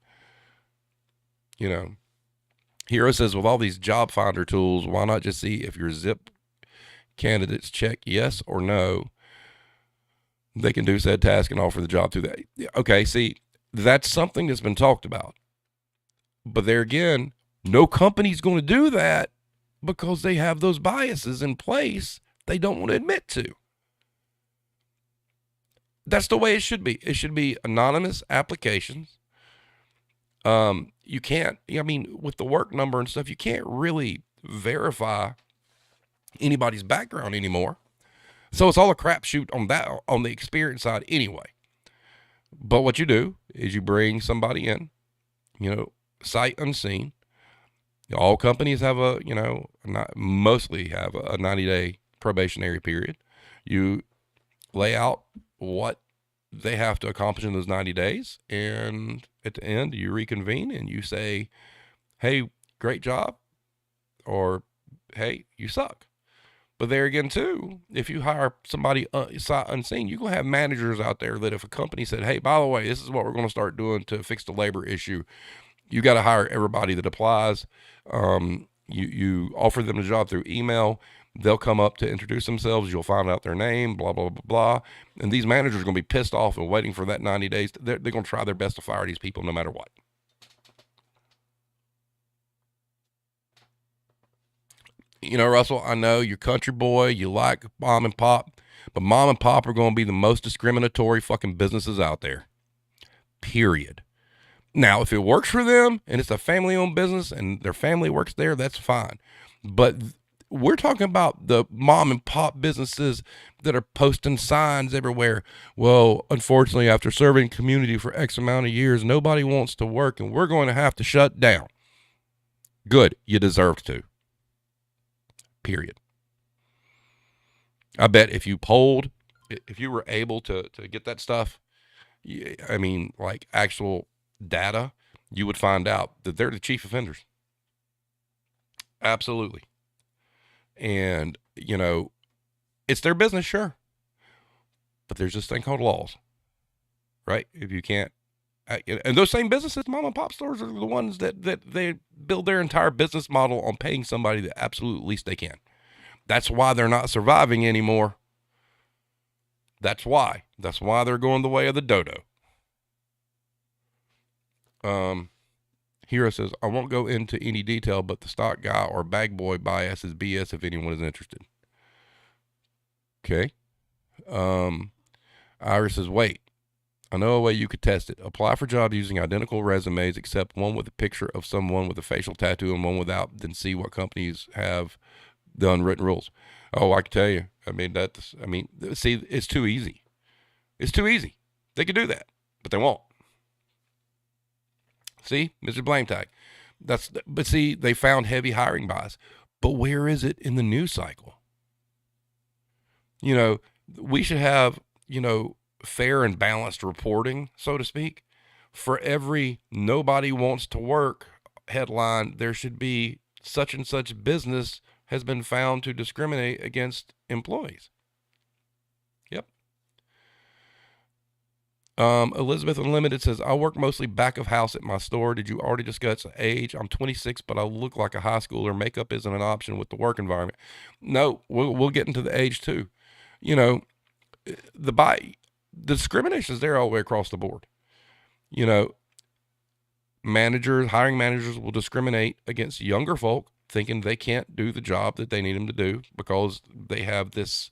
Hero says, with all these job finder tools, why not just see if your zip candidates check yes or no? They can do said task and offer the job through that. Okay, see, that's something that's been talked about. But there again, no company's going to do that because they have those biases in place they don't want to admit to. That's the way it should be. It should be anonymous applications. You can't, with the work number and stuff, you can't really verify anybody's background anymore. So it's all a crapshoot on the experience side anyway. But what you do is you bring somebody in, sight unseen. All companies have mostly have a 90-day probationary period. You lay out what they have to accomplish in those 90 days. And at the end, you reconvene and you say, hey, great job, or hey, you suck. But there again, too, if you hire somebody sight unseen, you're going to have managers out there that if a company said, hey, by the way, this is what we're going to start doing to fix the labor issue, you got to hire everybody that applies. You offer them the job through email. They'll come up to introduce themselves. You'll find out their name, blah, blah, blah, blah. And these managers are going to be pissed off and waiting for that 90 days. They're going to try their best to fire these people no matter what. Russell, I know you're country boy. You like mom and pop. But mom and pop are going to be the most discriminatory fucking businesses out there. Period. Now, if it works for them and it's a family-owned business and their family works there, that's fine. But we're talking about the mom and pop businesses that are posting signs everywhere. Well, unfortunately, after serving community for X amount of years, nobody wants to work and we're going to have to shut down. Good. You deserve to. Period. I bet if you were able to get that stuff, like actual data, you would find out that they're the chief offenders. Absolutely. And, it's their business, sure. But there's this thing called laws, right? If you can't, and those same businesses, mom and pop stores, are the ones that they build their entire business model on paying somebody the absolute least they can. That's why they're not surviving anymore. That's why. That's why they're going the way of the dodo. Hero says, I won't go into any detail, but the stock guy or bag boy bias is BS if anyone is interested. Okay. Iris says, wait, I know a way you could test it. Apply for jobs using identical resumes, except one with a picture of someone with a facial tattoo and one without, then see what companies have the unwritten rules. Oh, I can tell you. See, it's too easy. It's too easy. They could do that, but they won't. See, Mr. Blame Tag. But see, they found heavy hiring bias. But where is it in the news cycle? We should have, fair and balanced reporting, so to speak. For every nobody wants to work headline, there should be such and such business has been found to discriminate against employees. Yep. Elizabeth Unlimited says, I work mostly back of house at my store. Did you already discuss age? I'm 26, but I look like a high schooler. Makeup isn't an option with the work environment. No, we'll get into the age too. The discrimination is there all the way across the board. Hiring managers will discriminate against younger folk, thinking they can't do the job that they need them to do because they have the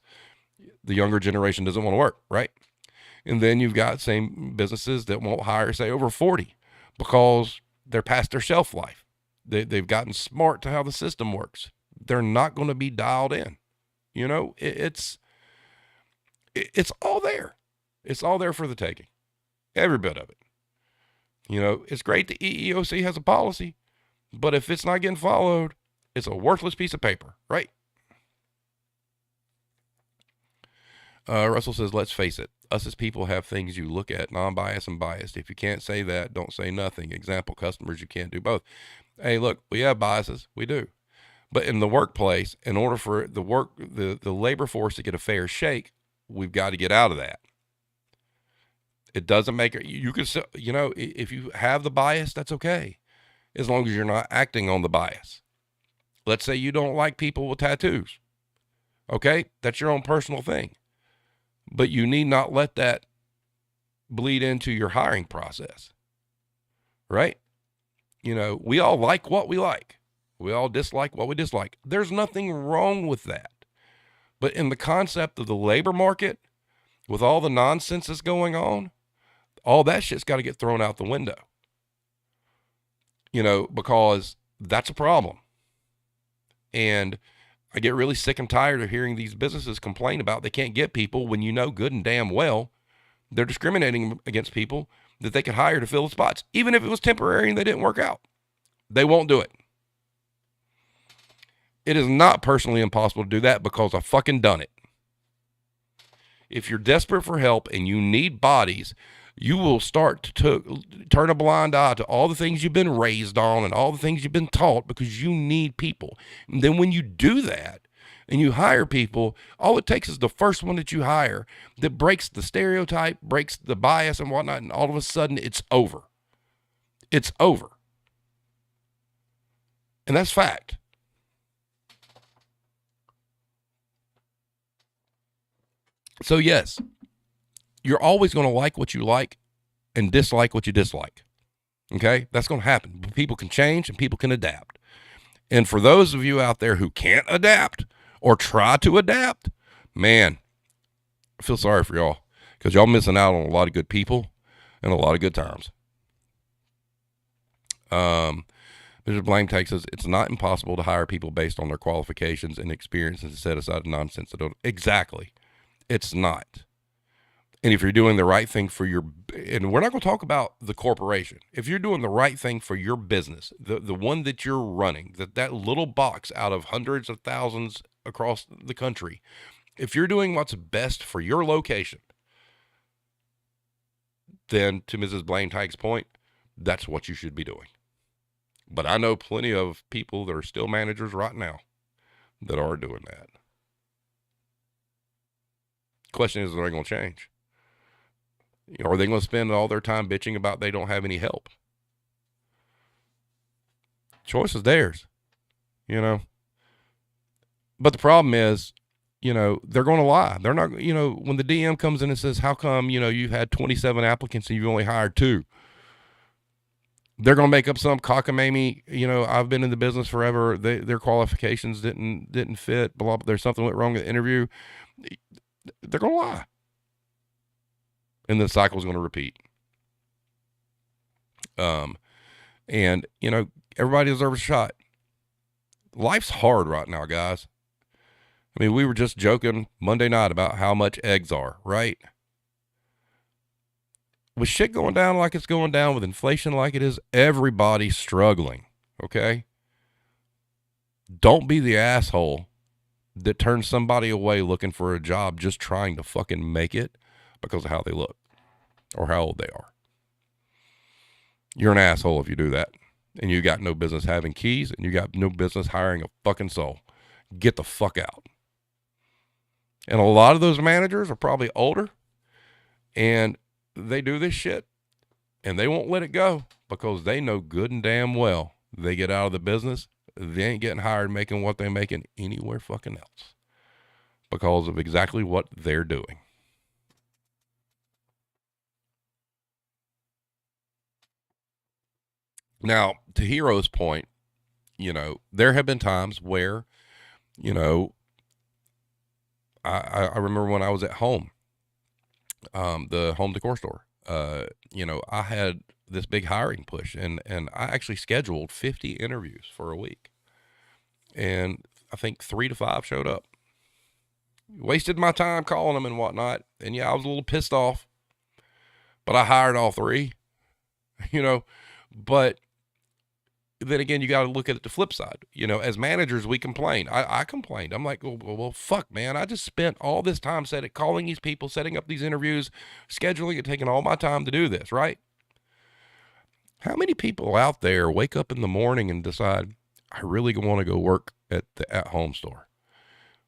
younger generation doesn't want to work, right? And then you've got same businesses that won't hire, say, over 40 because they're past their shelf life. They've gotten smart to how the system works. They're not going to be dialed in. It's all there. It's all there for the taking. Every bit of it. It's great the EEOC has a policy, but if it's not getting followed, it's a worthless piece of paper, right? Russell says, let's face it. Us as people have things you look at, non-biased and biased. If you can't say that, don't say nothing. Example, customers, you can't do both. Hey, look, we have biases. We do. But in the workplace, in order for the labor force to get a fair shake, we've got to get out of that. It doesn't make it, you can, if you have the bias, that's okay. As long as you're not acting on the bias. Let's say you don't like people with tattoos. Okay. That's your own personal thing, but you need not let that bleed into your hiring process. Right. We all like what we like. We all dislike what we dislike. There's nothing wrong with that. But in the concept of the labor market, with all the nonsense that's going on, all that shit's got to get thrown out the window. Because that's a problem. And I get really sick and tired of hearing these businesses complain about they can't get people when good and damn well they're discriminating against people that they could hire to fill the spots, even if it was temporary and they didn't work out. They won't do it. It is not personally impossible to do that because I've fucking done it. If you're desperate for help and you need bodies, you will start to turn a blind eye to all the things you've been raised on and all the things you've been taught because you need people. And then when you do that and you hire people, all it takes is the first one that you hire that breaks the stereotype, breaks the bias and whatnot, and all of a sudden it's over. It's over. And that's fact. So yes, you're always going to like what you like and dislike what you dislike. Okay? That's going to happen. People can change and people can adapt. And for those of you out there who can't adapt or try to adapt, man, I feel sorry for y'all because y'all missing out on a lot of good people and a lot of good times. Mr. Blame takes us, it's not impossible to hire people based on their qualifications and experience and set aside nonsense. Exactly. It's not. And if you're doing the right thing for and we're not going to talk about the corporation. If you're doing the right thing for your business, the one that you're running, that little box out of hundreds of thousands across the country, if you're doing what's best for your location, then to Mrs. Blaine Tyke's point, that's what you should be doing. But I know plenty of people that are still managers right now that are doing that. Question is, are they going to change? Are they going to spend all their time bitching about they don't have any help? Choice is theirs, But the problem is, they're going to lie. They're not, when the DM comes in and says, how come, you've had 27 applicants and you've only hired 2? They're going to make up some cockamamie, I've been in the business forever. Their qualifications didn't fit, blah, blah, there's something went wrong with the interview. They're going to lie. and the cycle is going to repeat. And you know, everybody deserves a shot. Life's hard right now, guys. I mean, we were just joking Monday night about how much eggs are, right? With shit going down like it's going down, with inflation like it is, everybody's struggling, okay? Don't be the asshole that turns somebody away looking for a job just trying to fucking make it because of how they look or how old they are. You're an asshole if you do that. And you got no business having keys, and you got no business hiring a fucking soul. Get the fuck out. And a lot of those managers are probably older, and they do this shit, and they won't let it go because they know good and damn well they get out of the business, they ain't getting hired making what they're making anywhere fucking else because of exactly what they're doing. Now, to Hero's point, you know, there have been times where, you know, I remember when I was at home, the home decor store, you know, I had this big hiring push, and I actually scheduled 50 interviews for a week. And I think 3 to 5 showed up. Wasted my time calling them and whatnot. And yeah, I was a little pissed off, but I hired all 3, you know, but then again, you got to look at it the flip side. You know, as managers, we complain. I complained. I'm like, well, fuck, man. I just spent all this time calling these people, setting up these interviews, scheduling and taking all my time to do this, right? How many people out there wake up in the morning and decide, I really want to go work at the at-home store,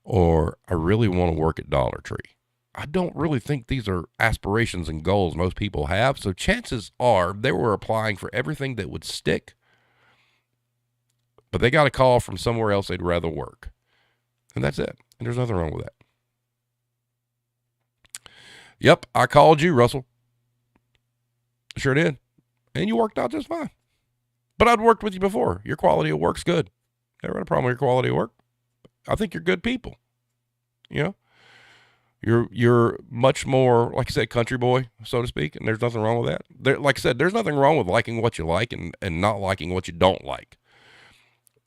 or I really want to work at Dollar Tree? I don't really think these are aspirations and goals most people have. So chances are they were applying for everything that would stick, but they got a call from somewhere else they'd rather work. And that's it. And there's nothing wrong with that. Yep, I called you, Russell. Sure did. And you worked out just fine. But I'd worked with you before. Your quality of work's good. Never had a problem with your quality of work. I think you're good people. You know? You're much more, like I said, country boy, so to speak, and there's nothing wrong with that. Like I said, there's nothing wrong with liking what you like and not liking what you don't like.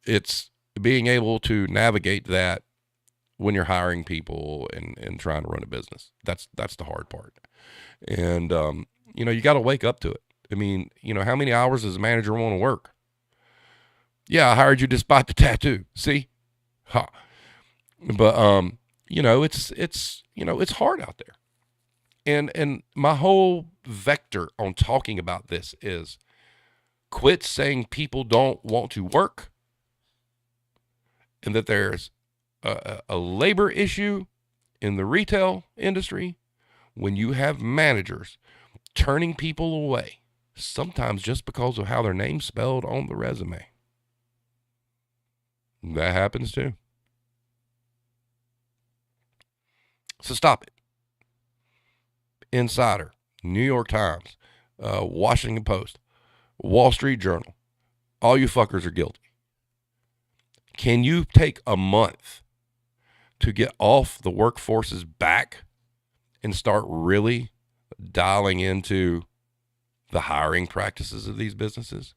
It's being able to navigate that when you're hiring people and trying to run a business. That's the hard part. And, you know, you got to wake up to it. I mean, you know, how many hours does a manager want to work? Yeah, I hired you despite the tattoo. See? Ha. But, you know, it's hard out there. And my whole vector on talking about this is quit saying people don't want to work, and that there's a labor issue in the retail industry when you have managers turning people away, sometimes just because of how their name's spelled on the resume. That happens too. So stop it. Insider, New York Times, Washington Post, Wall Street Journal, all you fuckers are guilty. Can you take a month to get off the workforce's back and start really dialing into the hiring practices of these businesses?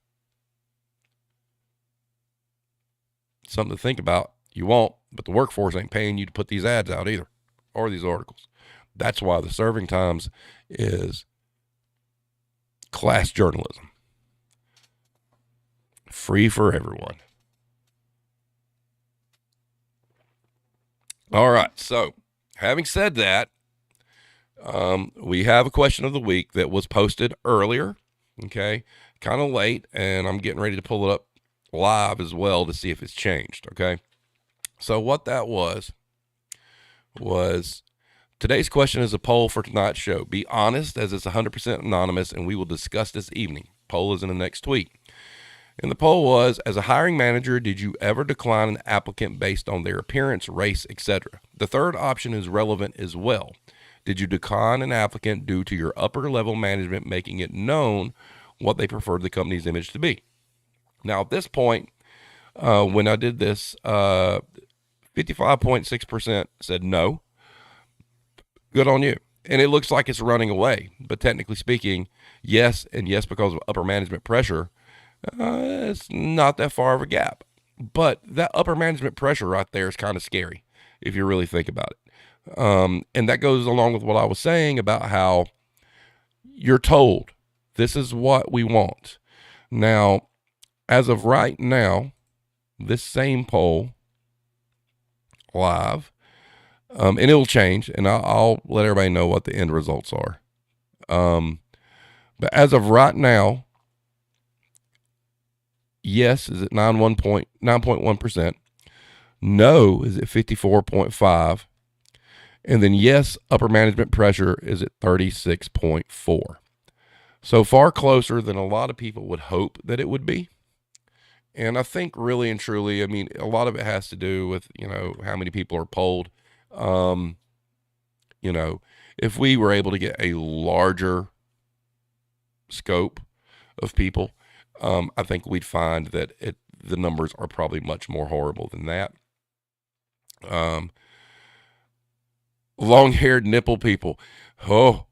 Something to think about. You won't, but the workforce ain't paying you to put these ads out either, or these articles. That's why the serving times is class journalism. Free for everyone. All right. So having said that, we have a question of the week that was posted earlier. Okay. Kind of late, and I'm getting ready to pull it up live as well to see if it's changed. Okay. So what that was today's question is a poll for tonight's show. Be honest, as it's 100% anonymous, and we will discuss this evening. Poll is in the next tweet. And the poll was, as a hiring manager, did you ever decline an applicant based on their appearance, race, etc.? The third option is relevant as well. Did you decline an applicant due to your upper level management making it known what they preferred the company's image to be? Now, at this point, when I did this, 55.6% said no. Good on you. and it looks like it's running away. But technically speaking, yes, and yes, because of upper management pressure, it's not that far of a gap. But that upper management pressure right there is kind of scary if you really think about it. And that goes along with what I was saying about how you're told this is what we want. Now, as of right now, this same poll live, and it'll change, and I'll let everybody know what the end results are. But as of right now, yes is at 9.1%. No is at 54.5%. And then yes, upper management pressure is at 36.4%. So far closer than a lot of people would hope that it would be. And I think really and truly, I mean, a lot of it has to do with, how many people are polled. If we were able to get a larger scope of people, I think we'd find that the numbers are probably much more horrible than that. Long-haired nipple people. Oh,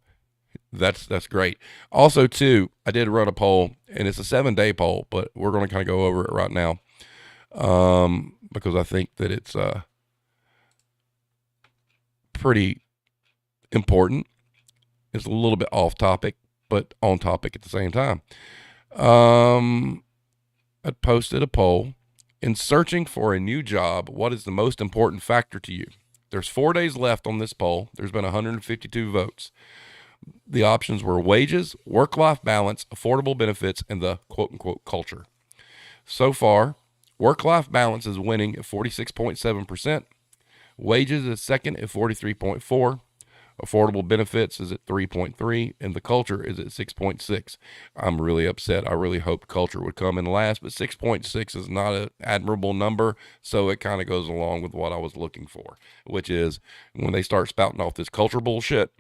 that's great. Also, too, I did run a poll, and it's a 7-day poll, but we're going to kind of go over it right now, because I think that it's pretty important. It's a little bit off topic, but on topic at the same time. I posted a poll. In searching for a new job, what is the most important factor to you? There's 4 days left on this poll. There's been 152 votes. The options were wages, work-life balance, affordable benefits, and the quote-unquote culture. So far, work-life balance is winning at 46.7%. Wages is second at 43.4%. Affordable benefits is at 3.3%, and the culture is at 6.6%. I'm really upset. I really hoped culture would come in last, but 6.6 is not an admirable number, so it kind of goes along with what I was looking for, which is when they start spouting off this culture bullshit,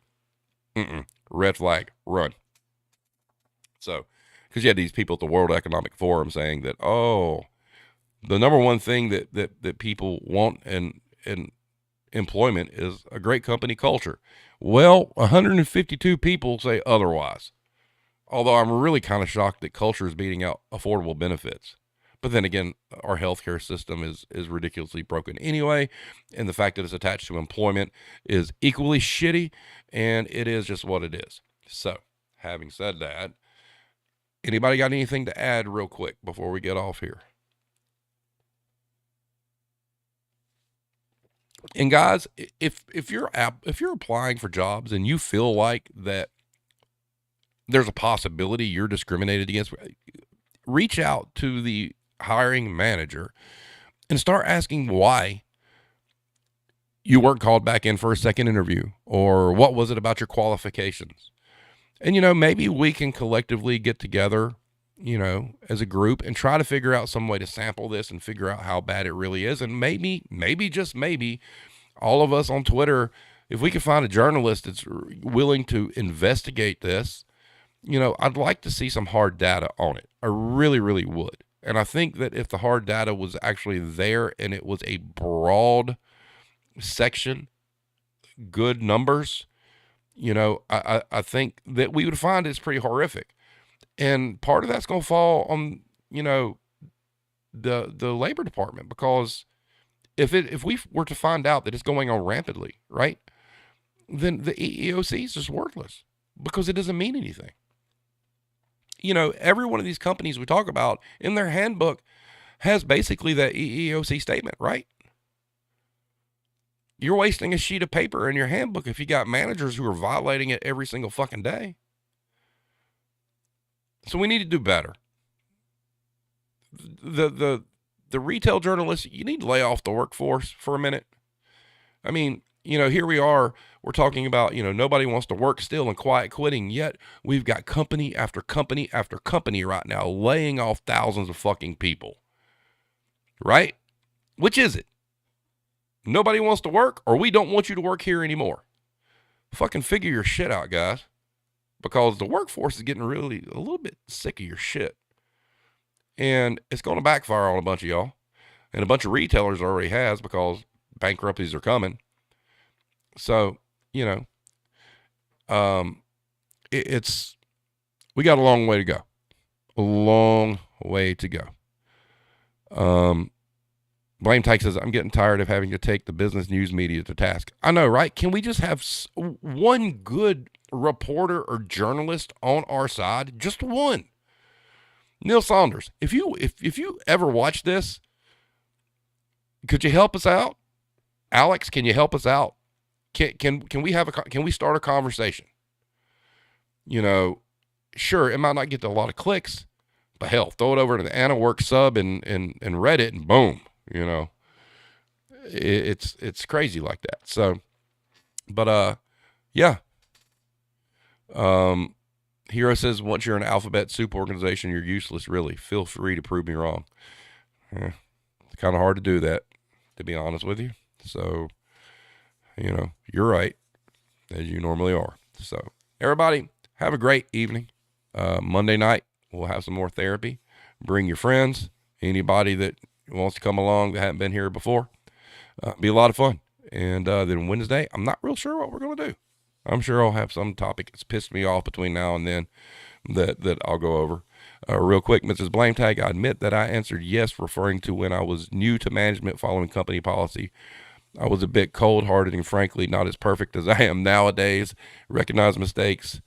red flag, run. So, because you had these people at the World Economic Forum saying that, the number one thing that people want in employment is a great company culture. Well, 152 people say otherwise. Although I'm really kind of shocked that culture is beating out affordable benefits. But then again, our healthcare system is ridiculously broken anyway, and the fact that it's attached to employment is equally shitty, and it is just what it is. So, having said that, anybody got anything to add real quick before we get off here? And guys, if you're applying for jobs and you feel like that there's a possibility you're discriminated against, reach out to the hiring manager and start asking why you weren't called back in for a second interview, or what was it about your qualifications. And, maybe we can collectively get together, as a group and try to figure out some way to sample this and figure out how bad it really is. And maybe, just maybe, all of us on Twitter, if we can find a journalist that's willing to investigate this, I'd like to see some hard data on it. I really, really would. And I think that if the hard data was actually there and it was a broad section, good numbers, I think that we would find it's pretty horrific. And part of that's going to fall on, the labor department, because if we were to find out that it's going on rampantly, right, then the EEOC is just worthless because it doesn't mean anything. Every one of these companies we talk about in their handbook has basically that EEOC statement, right? You're wasting a sheet of paper in your handbook if you got managers who are violating it every single fucking day. So we need to do better. The retail journalists, you need to lay off the workforce for a minute. I mean, here we are, we're talking about, nobody wants to work still and quiet quitting, yet we've got company after company after company right now laying off thousands of fucking people. Right? Which is it? Nobody wants to work, or we don't want you to work here anymore? Fucking figure your shit out, guys. Because the workforce is getting really a little bit sick of your shit. And it's going to backfire on a bunch of y'all. And a bunch of retailers already has, because bankruptcies are coming. So, it's we got a long way to go. A long way to go. Blame Tyke says, I'm getting tired of having to take the business news media to task. I know, right? Can we just have one good reporter or journalist on our side? Just one. Neil Saunders, if you ever watch this, could you help us out? Alex, can you help us out? Can we start a conversation? You know, sure, it might not get to a lot of clicks, but hell, throw it over to the Anna Work sub and Reddit, and boom, you know, it's crazy like that. So, but yeah. Hero says, once you're an alphabet soup organization, you're useless. Really, feel free to prove me wrong. It's kind of hard to do that, to be honest with you. So, you know, you're right, as you normally are. So, everybody, have a great evening. Monday night, we'll have some more therapy. Bring your friends, anybody that wants to come along that hadn't been here before. Be a lot of fun. And then Wednesday, I'm not real sure what we're going to do. I'm sure I'll have some topic that's pissed me off between now and then that I'll go over. Real quick, Mrs. Blame Tag, I admit that I answered yes, referring to when I was new to management following company policy. I was a bit cold-hearted and frankly not as perfect as I am nowadays. Recognize mistakes.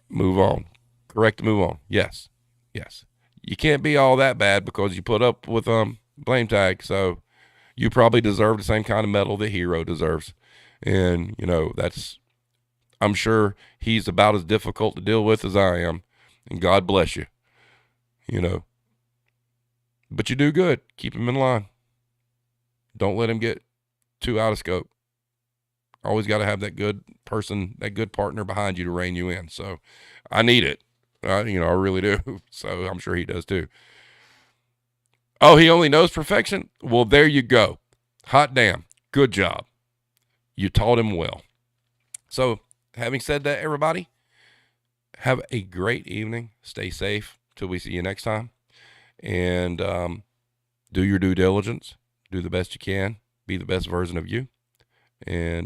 Move on. Correct, move on. Yes. You can't be all that bad because you put up with Blame Tag, so you probably deserve the same kind of medal that Hero deserves. And, you know, I'm sure he's about as difficult to deal with as I am. And God bless you, you know. But you do good. Keep him in line. Don't let him get too out of scope. Always got to have that good person, that good partner behind you to rein you in. So I need it. You know, I really do. So I'm sure he does too. Oh, he only knows perfection? Well, there you go. Hot damn. Good job. You taught him well. So, having said that, everybody, have a great evening. Stay safe till we see you next time. And do your due diligence. Do the best you can. Be the best version of you. And